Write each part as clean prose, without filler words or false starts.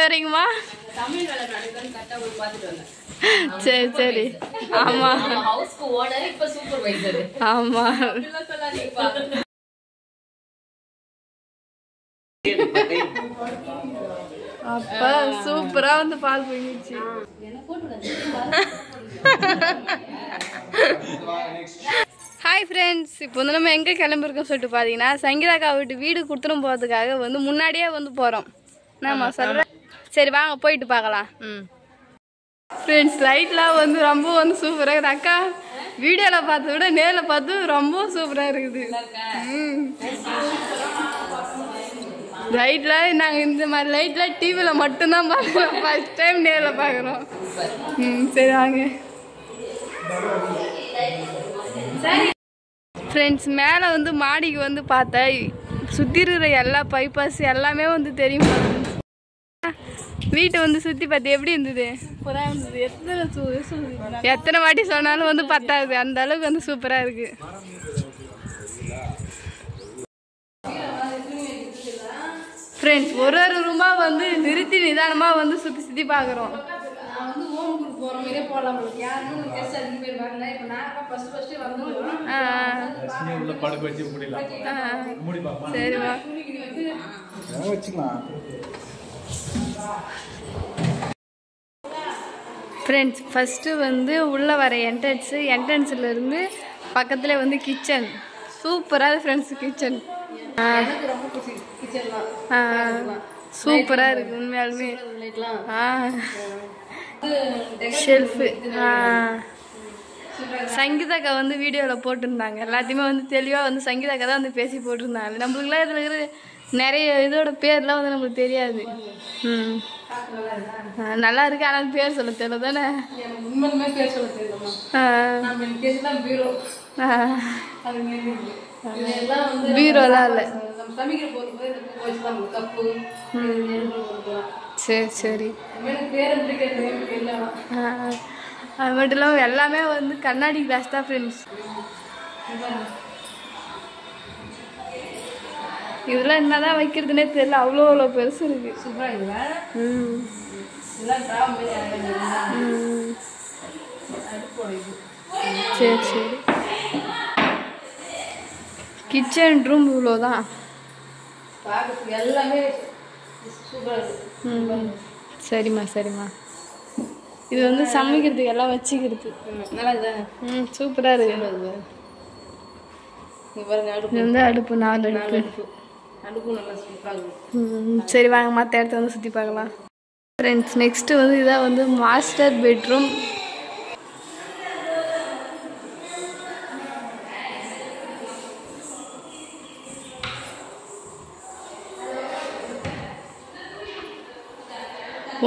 வரீங்கம்மா? சரி சரி. ஆமா ஆமா. அப்ப சூப்பரா வந்து பால் போயிடுச்சு. ஹாய் ஃப்ரெண்ட்ஸ், இப்போ வந்து நம்ம எங்கே கிளம்பிருக்கோம் சொல்லிட்டு பார்த்தீங்கன்னா சங்கீதாக்கா வீடு கொடுத்துரும் போகிறதுக்காக வந்து முன்னாடியே வந்து போகிறோம். நான் சொல்கிறேன், சரி வாங்க போயிட்டு பார்க்கலாம். ஃப்ரெண்ட்ஸ், லைட்லாம் வந்து ரொம்ப வந்து சூப்பராக இருக்குது. அக்கா வீடியோவில் பார்த்தத விட நேரில் பார்த்து ரொம்ப சூப்பராக இருக்குது. லைட்லாம் நாங்கள் இந்த மாதிரி லைட்லாம் டிவியில் மட்டும்தான் பார்க்குறோம், ஃபர்ஸ்ட் டைம் நேரில் பார்க்குறோம். சரி வாங்க. ஃப்ரெண்ட்ஸ், மேலே வந்து மாடிக்கு வந்து பார்த்தா சுற்றி இருக்கிற எல்லா பைப்பாஸ் எல்லாமே வந்து தெரியும். வீட்டை வந்து சுற்றி பார்த்து எப்படி இருந்தது? சூப்பராக இருந்தது. எத்தனை வாட்டி சொன்னாலும் வந்து பத்தாது, அந்த அளவுக்கு வந்து சூப்பராக இருக்குது. ஃப்ரெண்ட்ஸ், ஒரு ரூமா வந்து நிறுத்தி நிதானமாக வந்து சுற்றி பார்க்குறோம். சரிவா. ஃப்ரெண்ட்ஸ், ஃபஸ்ட்டு வந்து உள்ளே வர என்ட்ரன்ஸில் இருந்து பக்கத்தில் வந்து கிச்சன் சூப்பராக. ஃப்ரெண்ட்ஸ், கிச்சன் சூப்பராக இருக்குது உண்மையாலுமே. ஷெல்ஃபு சங்கீதாக்கா வந்து வீடியோவில் போட்டிருந்தாங்க. எல்லாத்தையுமே வந்து தெளிவாக வந்து சங்கீதாக்கா தான் வந்து பேசி போட்டிருந்தாங்க. நம்மளுக்குலாம் இதில் இருக்கிற நிறைய இதோட பேர்லாம் வந்து நம்மளுக்கு தெரியாது. நல்லா இருக்கு, ஆனால் பேர் சொல்ல தெரியல தானே? பீரோலாம் இல்லை. சரி சரி. அது மட்டும் இல்லாமல் எல்லாமே வந்து கண்ணாடி கிளாஸ் தான் ஃப்ரெண்ட்ஸ். இதெல்லாம் என்னதான் வைக்கிறதுனே தெரியல, அவ்வளோ பெருசு இருக்கு. சரி சரி. கிச்சன் ரூம் இவ்வளோதான். எல்லாமே சரிம்மா சரிம்மா. இது வந்து சமைக்கிறதுக்கு எல்லாம் வச்சுக்கிறது நல்லா இதுதான். சூப்பராக இருக்கு. இது வந்து அடுப்பு 4 அடுப்பு. சரி வாங்க மற்ற இடத்த வந்து சுற்றி பார்க்கலாம். ஃப்ரெண்ட்ஸ், நெக்ஸ்ட்டு வந்து இதான் வந்து மாஸ்டர் பெட்ரூம்.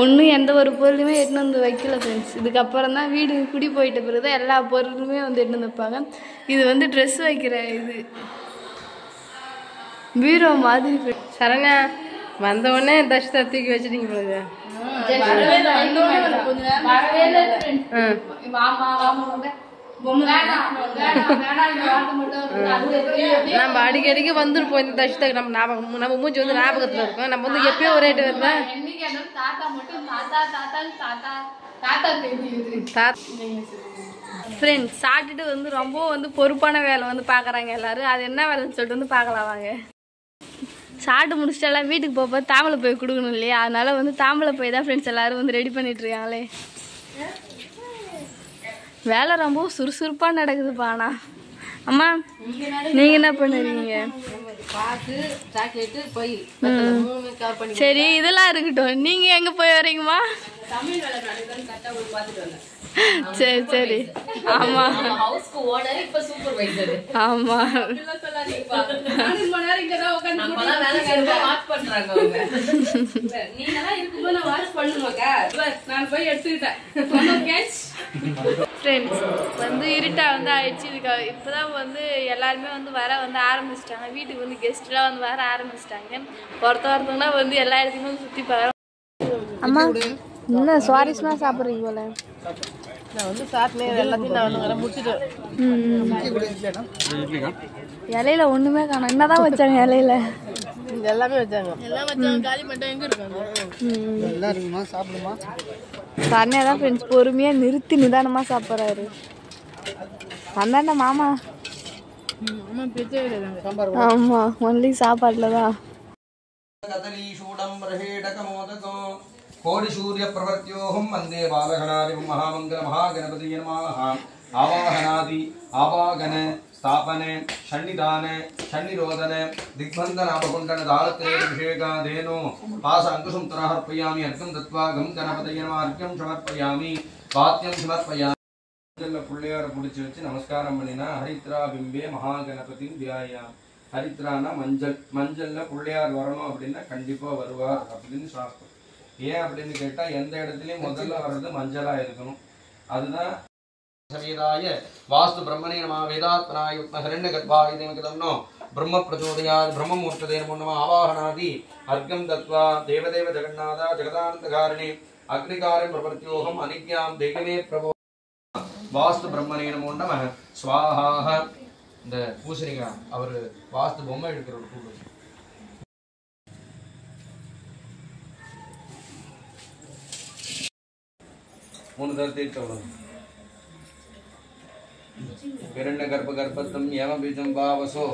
ஒன்றும் எந்த ஒரு பொருளுமே எடுத்துன்னு வந்து வைக்கல ஃப்ரெண்ட்ஸ். இதுக்கப்புறம் தான் வீடு குடி போயிட்ட பிறகு தான் எல்லா பொருளுமே வந்து எடுத்துன்னு வைப்பாங்க. இது வந்து ட்ரெஸ் வைக்கிற இது பீரோ மாதிரி. சரங்க வந்தவுடனே தச்சு தூக்கி வச்சுட்டீங்க போகுது. நம்ம அடிக்கடிக்கு வந்துருப்போம் இந்த தச்சு. நம்ம மூஞ்சி வந்து ஞாபகத்துல இருக்கும். நம்ம வந்து எப்பயோ ஒரு ரேட்டு வருதா. ஃப்ரெண்ட்ஸ், சாப்பிட்டுட்டு வந்து ரொம்ப வந்து பொறுப்பான வேலை வந்து பார்க்குறாங்க எல்லாரும். அது என்ன வேலைன்னு சொல்லிட்டு வந்து பார்க்கலாம் வாங்க. சாப்பிட்டு முடிச்சுட்டு எல்லாம் வீட்டுக்கு போக தாம்பளை போய் கொடுக்கணும் இல்லையா? அதனால வந்து தாம்பளை போய் தான் ஃப்ரெண்ட்ஸ் எல்லாரும் வந்து ரெடி பண்ணிட்டு இருக்காங்களே. வேலை ரொம்ப சுறுசுறுப்பாக நடக்குதுப்பா. ஆனால் அம்மா நீங்கள் என்ன பண்ணுறீங்க? சரி, இதெல்லாம் இருக்கட்டும். நீங்கள் எங்கே போய் வரீங்கம்மா? சரி சரி. ஆமா ஆமா. ஃப்ரெண்ட்ஸ், வந்து இருட்டா வந்து ஆயிடுச்சு. இதுக்கு இப்போதான் வந்து எல்லாருமே வந்து வர வந்து ஆரம்பிச்சிட்டாங்க. வீட்டுக்கு வந்து கெஸ்ட்லாம் வந்து வர ஆரம்பிச்சிட்டாங்க. ஒருத்தவங்கன்னா வந்து எல்லா இடத்துக்குமே வந்து சுற்றி பார்க்குறோம். அம்மா என்ன சுவாரஸ்யமாக சாப்பிட்றீங்க போல? நான் வந்து சாப்பிட்டேன் எல்லாத்தையும். நான் வந்து முடிச்சுட்டு இலையில ஒன்றுமே காணும். என்னதான் வச்சாங்க இலையில? எல்லாமே வச்சாங்க எல்லாம் வச்சாங்க காலி மட்டும் எங்க இருக்காங்க எல்லாம் இருக்குமா சாப்பிடுமா சரணியா தான் ஃப்ரெண்ட்ஸ் பொறுமையாக நிறுத்தி நிதானமாக சாப்பிட்றாரு அந்தாண்ட மாமா அம்மா பேச்சே இல்லை ஆமாம் ஒன்லி சாப்பாட்டில் தான் कदलीशूडं बृहेडकमोदको कोटिसूर्यप्रवर्त्योऽहं वन्दे बालगणाधिपं महामङ्गलमहागणपतये नमः आवाहनादि आवागन स्थापन षण्णिदान षण्णिरोदन दिग्बन्धनापकुण्डन दालत्रयेभिषेकादेनो पास अङ्कुशं तरार्पयामि अर्घं दत्त्वा गं गणपतये नमः अर्घ्यं समर्पयामि वाद्यं समर्पयामि पुळ्ळेर पुडिच्चि वच्चु नमस्कारं पण्णिना हरित्रा बिम्बे महागणपतिं ध्यायामि ஹரித்ரானா மஞ்சள் மஞ்சள்ல பிள்ளையார் வரணும் அப்படின்னா கண்டிப்பா வருவார் அப்படின்னு சாஸ்திரம். ஏன் அப்படின்னு கேட்டா எந்த இடத்துலயும் முதல்ல வர்றது மஞ்சளா இருக்கணும். அதுதான் சமேதாய வாஸ்து பிரம்மணே நம வேதாத்மனாய ஹரண்ய கர்ப்பாய தேவகதம்னோ பிரம்ம பிரச்சோதயாத் பிரம்மமூர்த்ததே நமோ ஆவாஹனாதி அர்க்கம் தத்வா தேவதேவ ஜெகநாதா ஜெகதானந்தகாரணே அக்னிகாரம் பிரவர்த்தியோகம் அனிக்யாம் தேகமே பிரபோ வாஸ்து பிரம்மணே நமோ நம ஸ்வாஹா. இந்த பூசணிக்காய் அவர் வாஸ்து பொம்மை எடுக்கிற ஒரு கூடு 3 தடவை தேய்ச்சி அவ்வளவு இரண்ட கர்ப்ப கர்ப்பத்தம் ஏம பீஜம் பாவசோ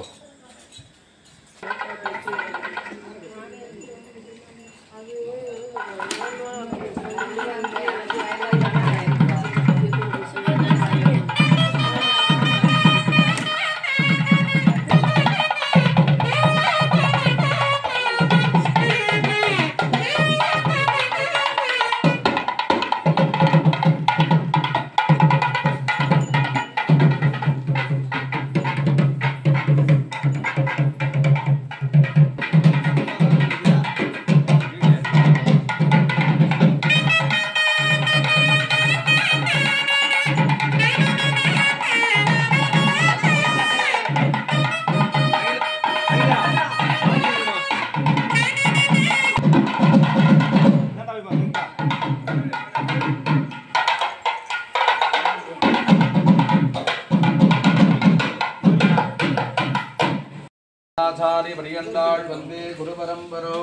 आचार्य परियंडाल वंदे गुरु परंपरो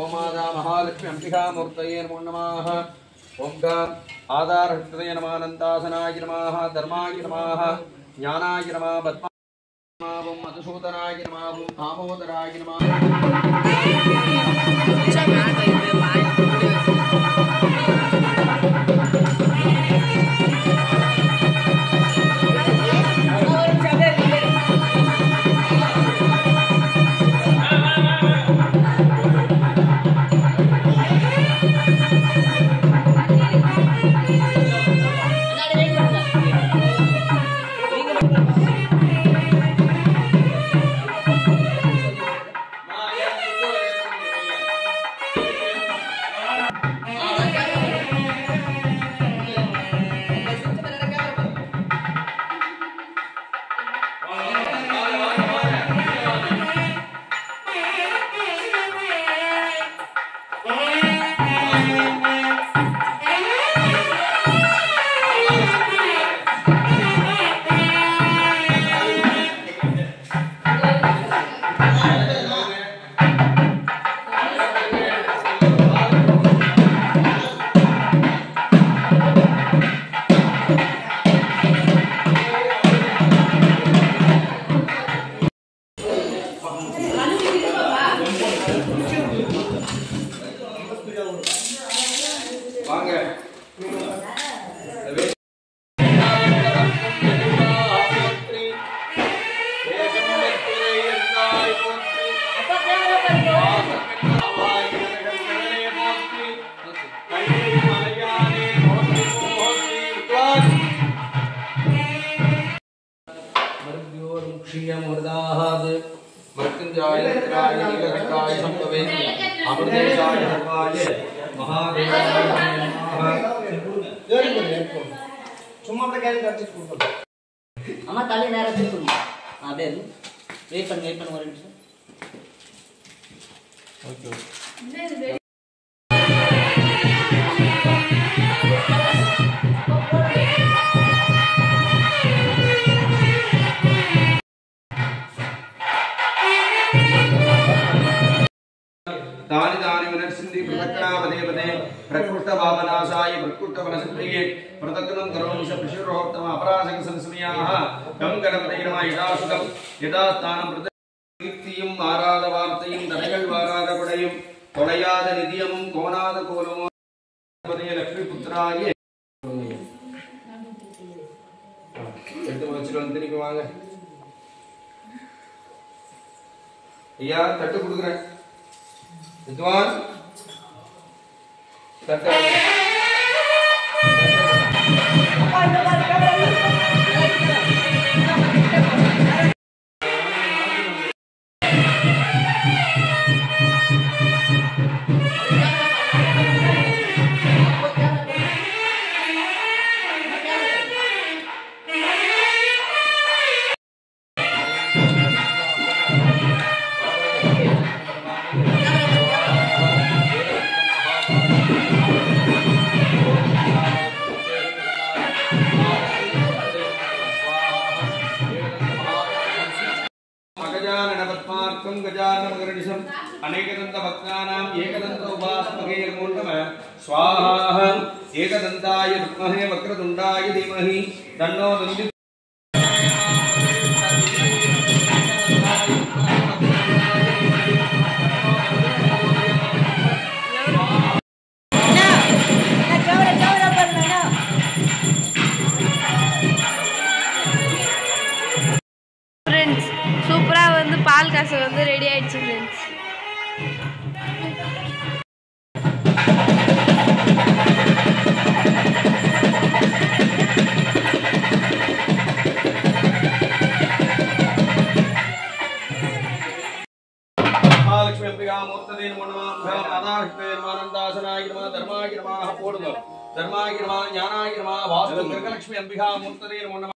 ओमादा महालक्ष्मी अंबिका मूर्तये नमो नमः ओंकार आधार हृदय नमानंदासनाय नमः धर्माय नमः ज्ञानाय नमः पद्माय नमः मधुसूदनाय नमः दामोदराय அம்மா தலை நேரம் திருப்பணும் அப்படியே வெயிட் பண்ணு ஒரு நிமிஷம் ஓகே தானி தானி வினர்சிந்தி பிரதக்னாபதே பதே பிரकृष्ट भावनाशाय प्रकृष्ट वनसिद्धिये प्रदग्नं करोमि सप्तशिरोत्तम अपराजक संस्मयाः गं गणपते नमः यदासुतं यदा तानं प्रदक्तियं आराध वार्तयं तनगल वाराध पडयं கொலையாத நிதியமும் கோணாத கோலமும் லட்சுமி புத்திராய எடுத்து வச்சுட்டு வந்து திருப்பி வாங்க ஐயா தட்டு கொடுக்குறேன் வித்வான் தட்டு गजाननमकर्निशम् अनेकदन्तभक्तानाम् एकदन्त उपासमगे नमो नमः स्वाहा एकदन्ताय विद्महे वक्रतुण्डाय धीमहि तन्नो दन्ति சூப்பரா வந்து பால் காசு வந்து ரெடி ஆயிடுச்சு ஃப்ரெண்ட்ஸ். महालक्ष्मी अंबिका मूर्तदे नमो नमः माताश्री मानंदासनाय नमः धर्माय नमः पोडुगो धर्माय नमः ज्ञानाय नमः वास्तु गृहलक्ष्मी अंबिका मूर्तदे नमो नमः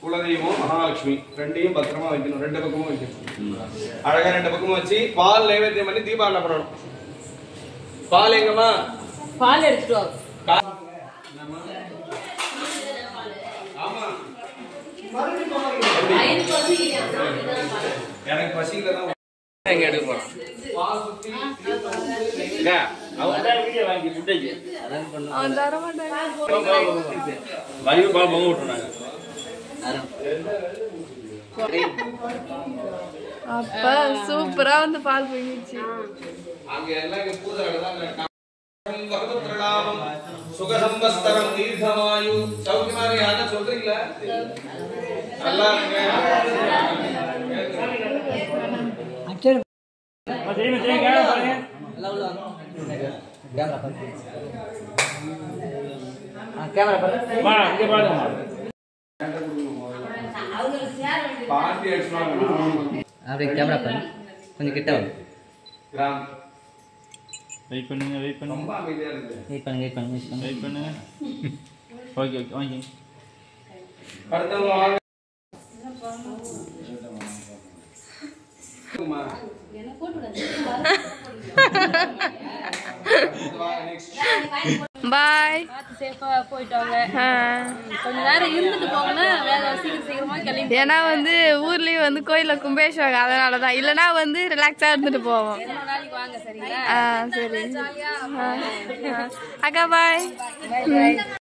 குலதெய்வம் மகாலட்சுமி ரெண்டையும் பத்திரமா வைக்கணும். ரெண்டு பக்கமும் வைக்கணும். அழகா ரெண்டு பக்கமும் வச்சு பால் நைவேத்தியம் பண்ணி தீபாவளி பண்ணணும். பால் எங்கம்மா? பால் எடுத்துட்டு வா. ஆமா எனக்கு பசியில தான் எங்க எடுக்க போறோம். பால் சுத்தி அவங்க வீடியோ வாங்கி ஃபுட்டேஜ் ரன் பண்ணு. அவன் தர மாட்டாங்க. வாயு பால் பொங்க விட்டுறாங்க. அப்ப சூப்பரா வந்து பால் பொங்கிச்சு. அங்க எல்லாம் பூஜை நடக்குதா வகதுத்ரலாபம் சுகசம்பஸ்தரம் தீர்க்கமாயு சௌக்கியமாக யாரா சொல்றீங்களா? நல்லா இருங்க. கேமரா பாருங்க. வா இங்க பாருங்க. பாட்டி அடிச்சுவாங்க. அப்படியே கேமரா பாருங்க. கொஞ்சம் கிட்ட வாங்க. கிராம் வெயிட் பண்ணுங்க ரொம்ப அமைதியா இருக்கு. வெயிட் பண்ணுங்க. ஓகே வாங்க. அடுத்தவங்க வாங்க. பாய். சேஃபா போயிட்டாங்க. கொஞ்ச நேரம் இருந்துட்டு போங்கன்னா வேலை சீக்கிரமா கிளம்பி. ஏன்னா வந்து ஊர்லயும் வந்து கோயில கும்பேஸ்வரர் அதனாலதான். இல்லைன்னா வந்து ரிலாக்ஸா இருந்துட்டு போவோம். நாளைக்கு வாங்க சரிங்களா? சரி அக்கா பாய்.